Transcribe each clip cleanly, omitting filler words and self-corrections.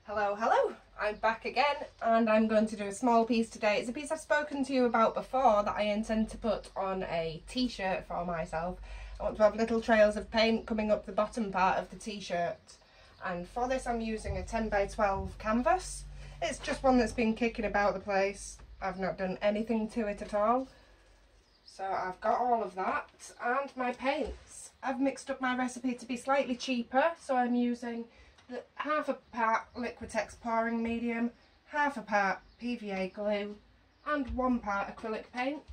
Hello, hello! I'm back again and I'm going to do a small piece today. It's a piece I've spoken to you about before that I intend to put on a t-shirt for myself. I want to have little trails of paint coming up the bottom part of the t-shirt, and for this I'm using a 10 by 12 canvas. It's just one that's been kicking about the place. I've not done anything to it at all. So I've got all of that and my paints. I've mixed up my recipe to be slightly cheaper, so I'm using half a part Liquitex pouring medium, half a part PVA glue and 1 part acrylic paint.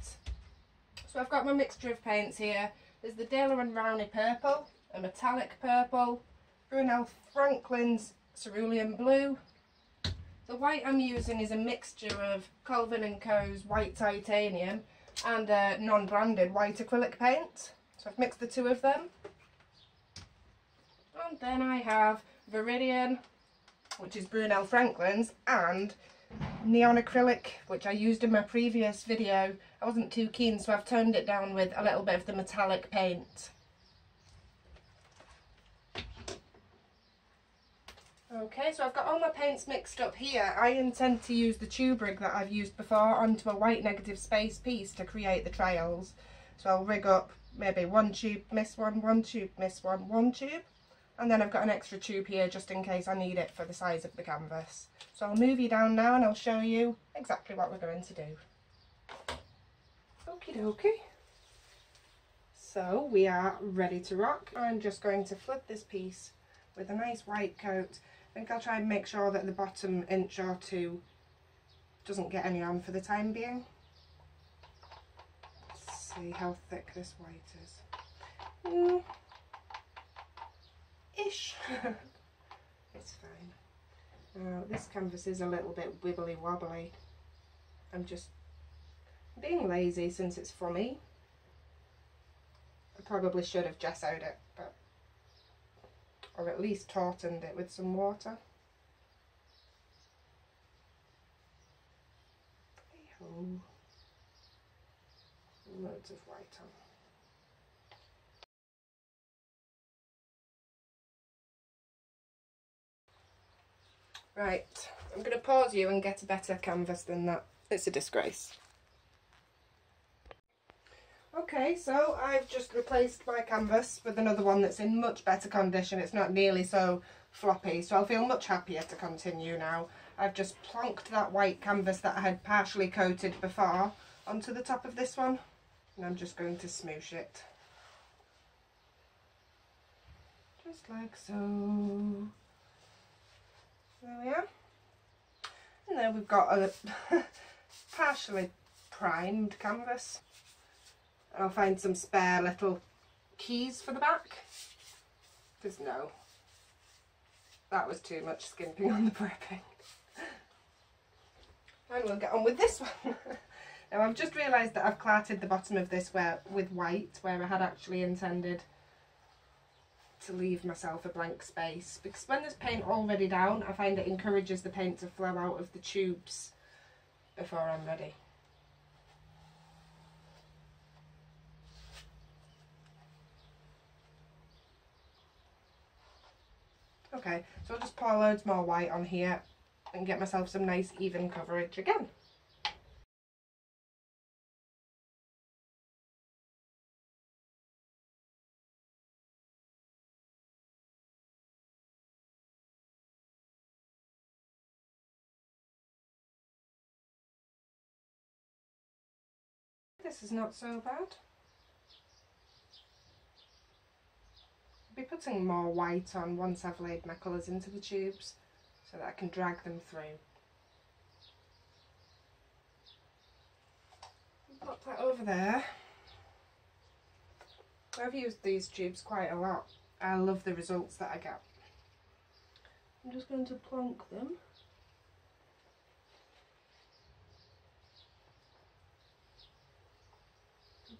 So I've got my mixture of paints here. There's the Daler and Rowney purple, a metallic purple, Brunel Franklin's cerulean blue. The white I'm using is a mixture of Colvin & Co.'s white titanium and a non-branded white acrylic paint. So I've mixed the two of them. And then I have Viridian, which is Brunel Franklin's, and neon acrylic, which I used in my previous video. I wasn't too keen, so I've toned it down with a little bit of the metallic paint. Okay, so I've got all my paints mixed up here. I intend to use the tube rig that I've used before onto a white negative space piece to create the trails. So I'll rig up maybe 1 tube, miss one tube, miss one tube. And then I've got an extra tube here just in case I need it for the size of the canvas. So I'll move you down now and I'll show you exactly what we're going to do. Okie dokie. So we are ready to rock. I'm just going to flood this piece with a nice white coat. I think I'll try and make sure that the bottom inch or two doesn't get any on for the time being. Let's see how thick this white is. Ish. It's fine. Now this canvas is a little bit wibbly wobbly. I'm just being lazy since it's for me. I probably should have gessoed it, but or at least tautened it with some water. Hey-ho. Loads of white on. Right, I'm going to pause you and get a better canvas than that. It's a disgrace. Okay, so I've just replaced my canvas with another one that's in much better condition. It's not nearly so floppy, so I'll feel much happier to continue now. I've just plonked that white canvas that I had partially coated before onto the top of this one, and I'm just going to smoosh it. Just like so. There we are. And then we've got a partially primed canvas. I'll find some spare little keys for the back. Because no, that was too much skimping on the prepping. And we'll get on with this one. Now I've just realised that I've clarted the bottom of this with white, where I had actually intended to leave myself a blank space, because when there's paint already down I find it encourages the paint to flow out of the tubes before I'm ready. Okay, so I'll just pour loads more white on here and get myself some nice even coverage again. This is not so bad. I'll be putting more white on once I've laid my colours into the tubes so that I can drag them through. Pop that over there. I've used these tubes quite a lot. I love the results that I get. I'm just going to plonk them.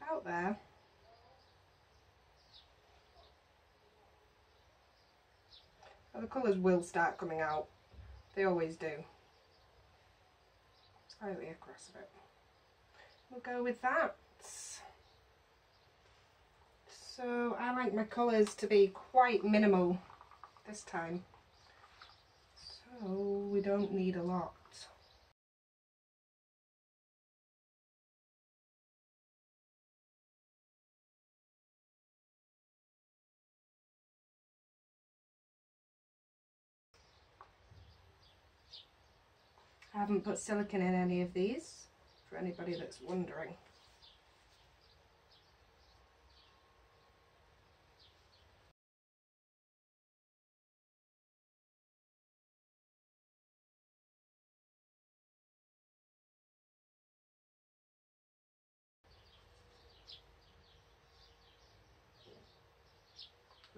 About there. Well, the colours will start coming out. They always do. Slightly across a bit. We'll go with that. So I like my colours to be quite minimal this time. So we don't need a lot. I haven't put silicone in any of these, for anybody that's wondering.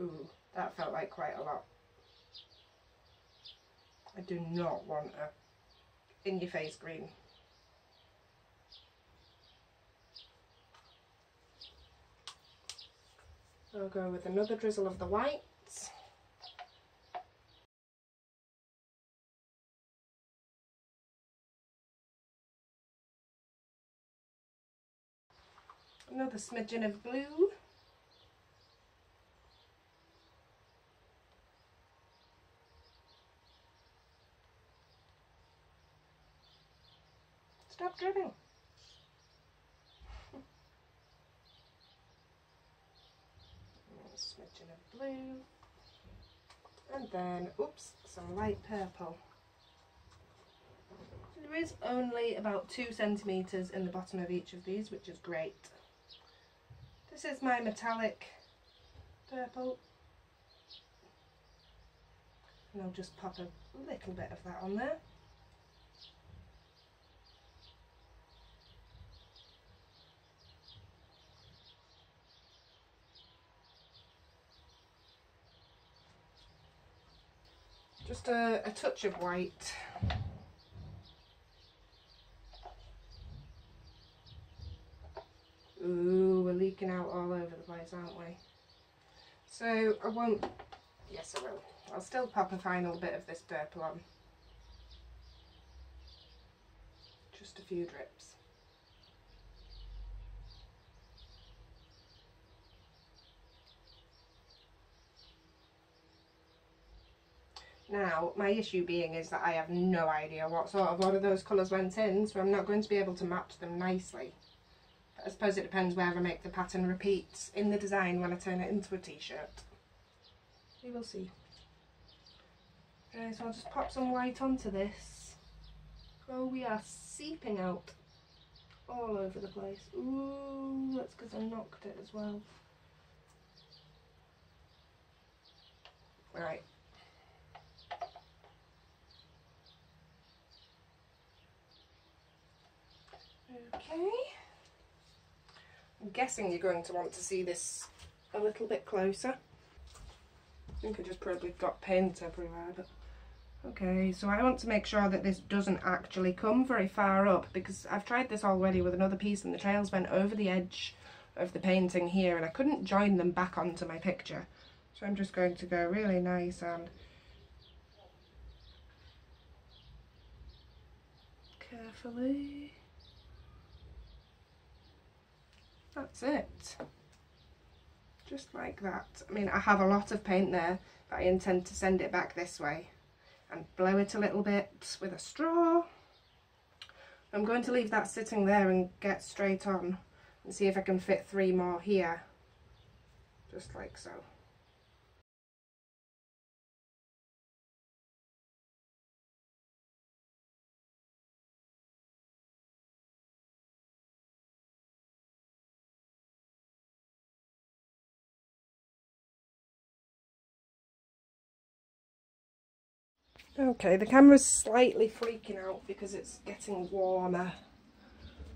Ooh, that felt like quite a lot. I do not want a in-your-face green. I'll go with another drizzle of the whites. Another smidgen of blue. Stop dripping. A smidgen of blue. And then, oops, some light purple. There is only about 2 centimetres in the bottom of each of these, which is great. This is my metallic purple. And I'll just pop a little bit of that on there. Just a touch of white. Ooh, we're leaking out all over the place, aren't we? So I won't, yes I will. I'll still pop a final bit of this purple on. Just a few drips. Now, my issue being is that I have no idea what sort of order those colours went in, so I'm not going to be able to match them nicely. But I suppose it depends where I make the pattern repeats in the design when I turn it into a t-shirt. We will see. Okay, so I'll just pop some white onto this. Oh, we are seeping out all over the place. Ooh, that's because I knocked it as well. Right. Okay. I'm guessing you're going to want to see this a little bit closer. I think I just probably got paint everywhere, but okay, so I want to make sure that this doesn't actually come very far up, because I've tried this already with another piece and the trails went over the edge of the painting here and I couldn't join them back onto my picture. So I'm just going to go really nice and carefully. That's it. Just like that. I mean, I have a lot of paint there, but I intend to send it back this way and blow it a little bit with a straw. I'm going to leave that sitting there and get straight on and see if I can fit 3 more here, just like so. Okay, the camera's slightly freaking out because it's getting warmer.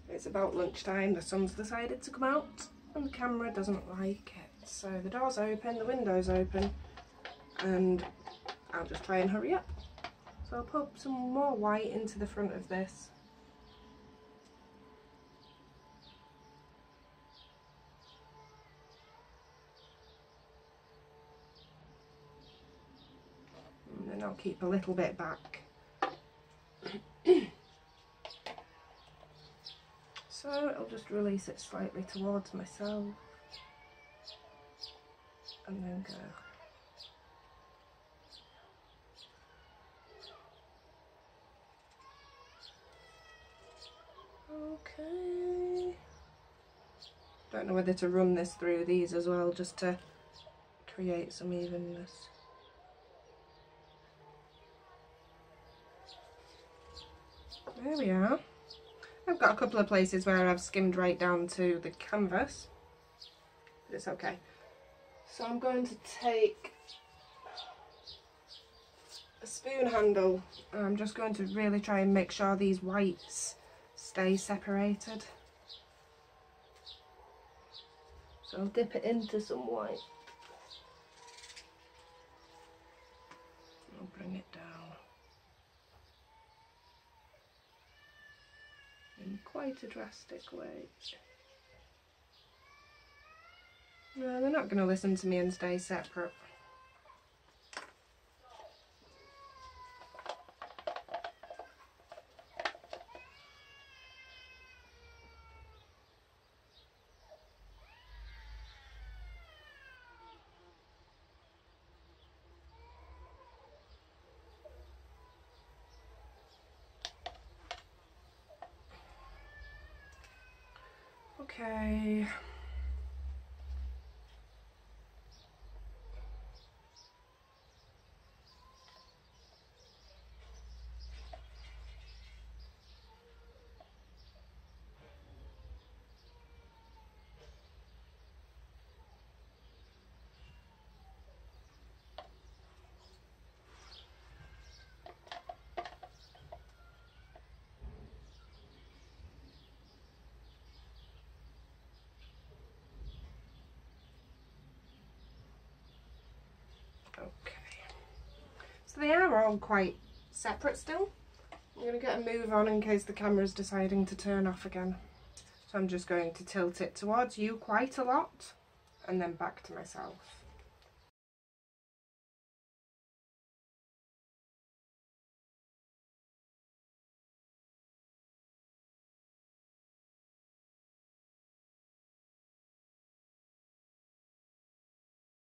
It's about lunchtime, the sun's decided to come out and the camera doesn't like it. So the door's open, the window's open, and I'll just try and hurry up. So I'll pop some more white into the front of this. And then I'll keep a little bit back. So I'll just release it slightly towards myself and then go. Okay. Don't know whether to run this through these as well, just to create some evenness. There we are. I've got a couple of places where I've skimmed right down to the canvas, but it's okay. So I'm going to take a spoon handle and I'm just going to really try and make sure these whites stay separated. So I'll dip it into some white. I'll bring it down in quite a drastic way. No, they're not going to listen to me and stay separate. Okay. Okay. So they are all quite separate still. I'm going to get a move on in case the camera's deciding to turn off again. So I'm just going to tilt it towards you quite a lot and then back to myself.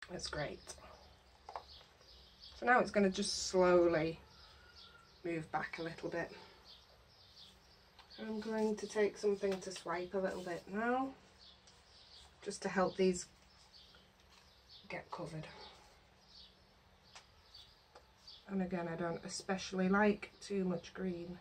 That's great. So now it's going to just slowly move back a little bit. I'm going to take something to swipe a little bit now, just to help these get covered. And again, I don't especially like too much green.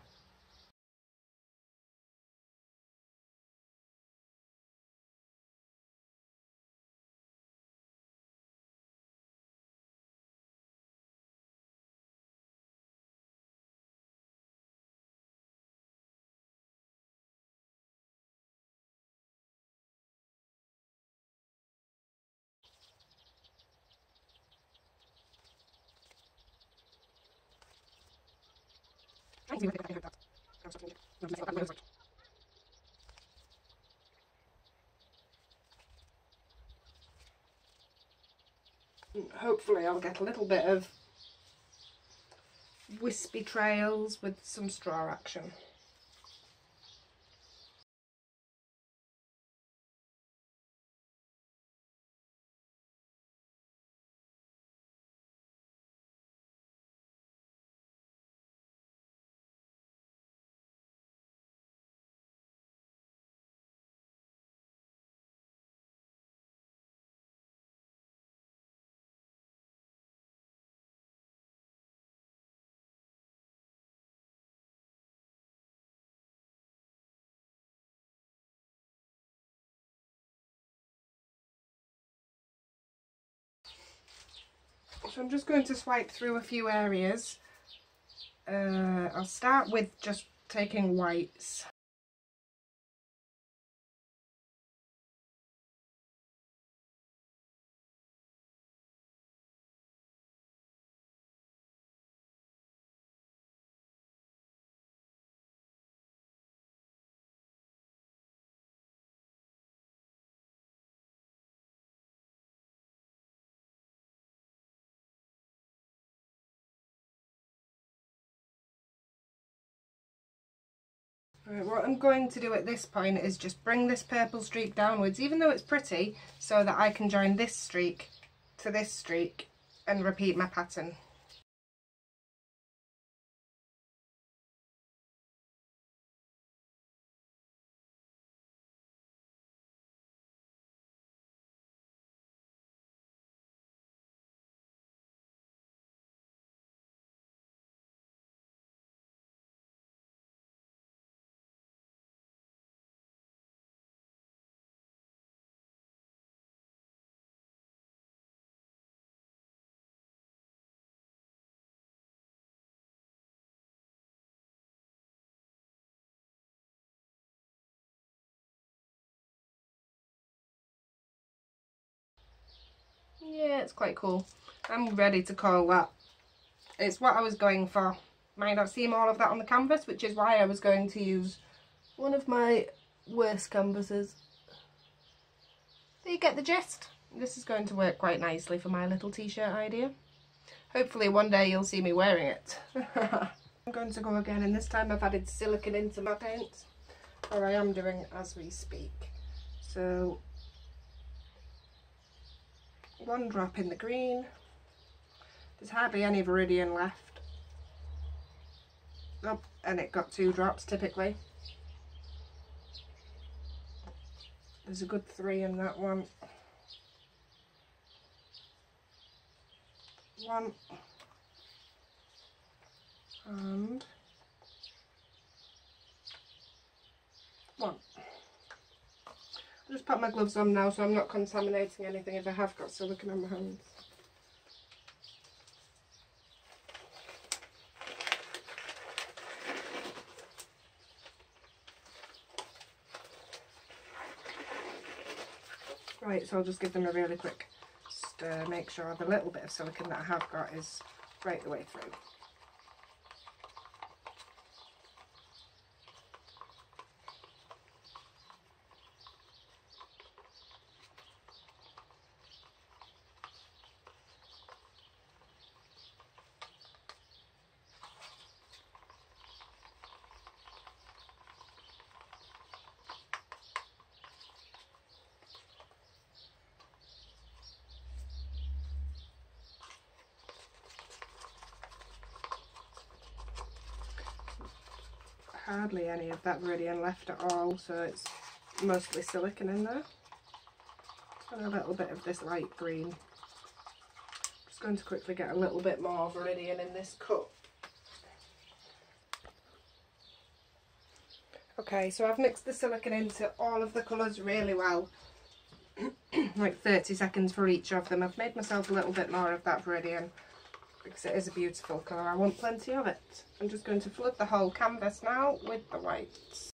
Hopefully I'll get a little bit of wispy trails with some straw action. So I'm just going to swipe through a few areas. I'll start with just taking whites. Right, what I'm going to do at this point is just bring this purple streak downwards, even though it's pretty, so that I can join this streak to this streak and repeat my pattern. Yeah, it's quite cool. I'm ready to call that. It's what I was going for. Might not seem all of that on the canvas, which is why I was going to use one of my worst canvases. But you get the gist. This is going to work quite nicely for my little t-shirt idea. Hopefully one day you'll see me wearing it. I'm going to go again, and this time I've added silicone into my paint, or I am doing as we speak. So 1 drop in the green. There's hardly any viridian left. Oh, and it got 2 drops typically. There's a good 3 in that one. 1 and 1. I'll just put my gloves on now so I'm not contaminating anything if I have got silicone on my hands. Right, so I'll just give them a really quick stir, make sure the little bit of silicone that I have got is right the way through. Hardly any of that viridian left at all, so it's mostly silicone in there. And a little bit of this light green. Just going to quickly get a little bit more viridian in this cup. Okay, so I've mixed the silicone into all of the colours really well. Like 30 seconds for each of them. I've made myself a little bit more of that viridian because it is a beautiful colour. I want plenty of it. I'm just going to flood the whole canvas now with the whites.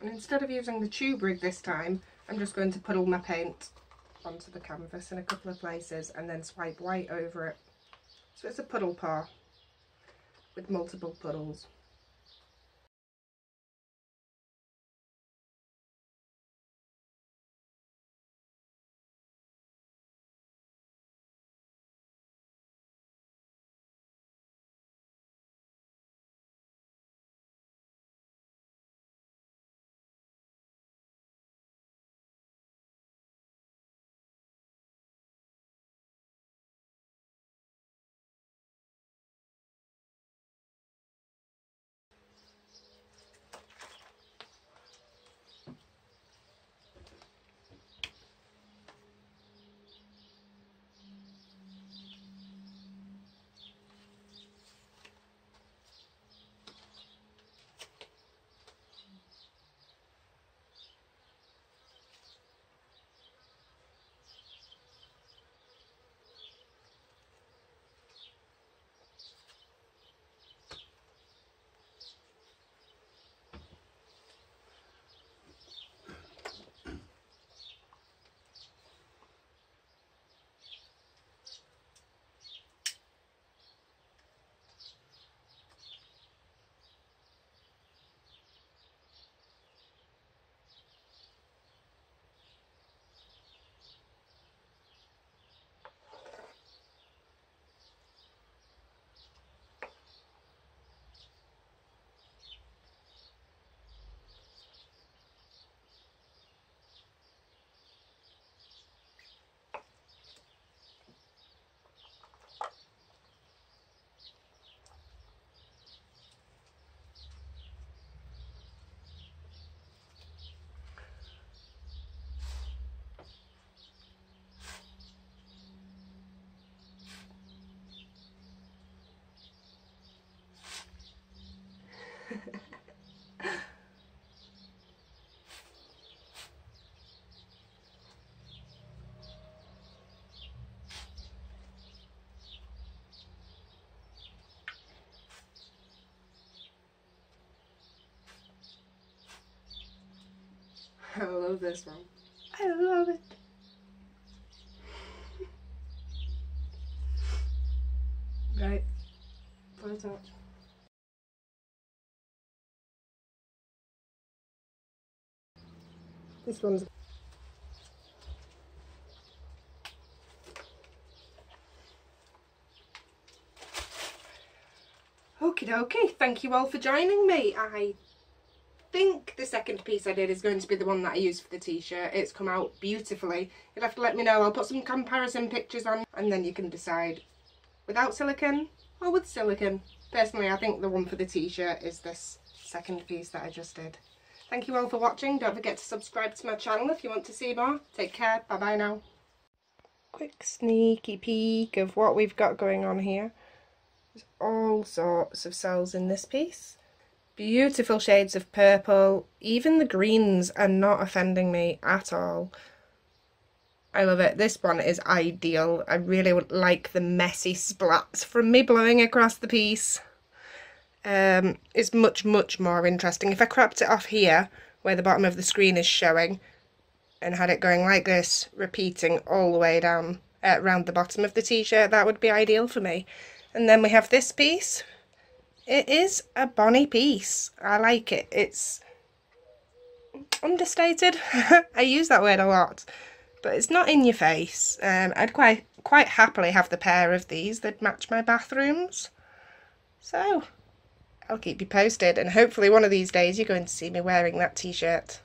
And instead of using the tube rig this time, I'm just going to puddle my paint onto the canvas in a couple of places and then swipe white over it. So it's a puddle pour with multiple puddles. I love this one. I love it. Right, put it out. This one's... Okie dokie, thank you all for joining me. I think the second piece I did is going to be the one that I used for the t-shirt. It's come out beautifully. You'll have to let me know. I'll put some comparison pictures on and then you can decide without silicone or with silicone. Personally, I think the one for the t-shirt is this second piece that I just did. Thank you all for watching. Don't forget to subscribe to my channel if you want to see more. Take care. Bye bye now. Quick sneaky peek of what we've got going on here. There's all sorts of cells in this piece. Beautiful shades of purple. Even the greens are not offending me at all. I love it. This one is ideal. I really would like the messy splats from me blowing across the piece. It's much more interesting. If I cropped it off here where the bottom of the screen is showing and had it going like this, repeating all the way down around the bottom of the t-shirt, that would be ideal for me. And then we have this piece. It is a bonny piece. I like it. It's understated. I use that word a lot, but it's not in your face. I'd quite happily have the pair of these. They'd match my bathrooms. So I'll keep you posted, and hopefully one of these days you're going to see me wearing that t-shirt.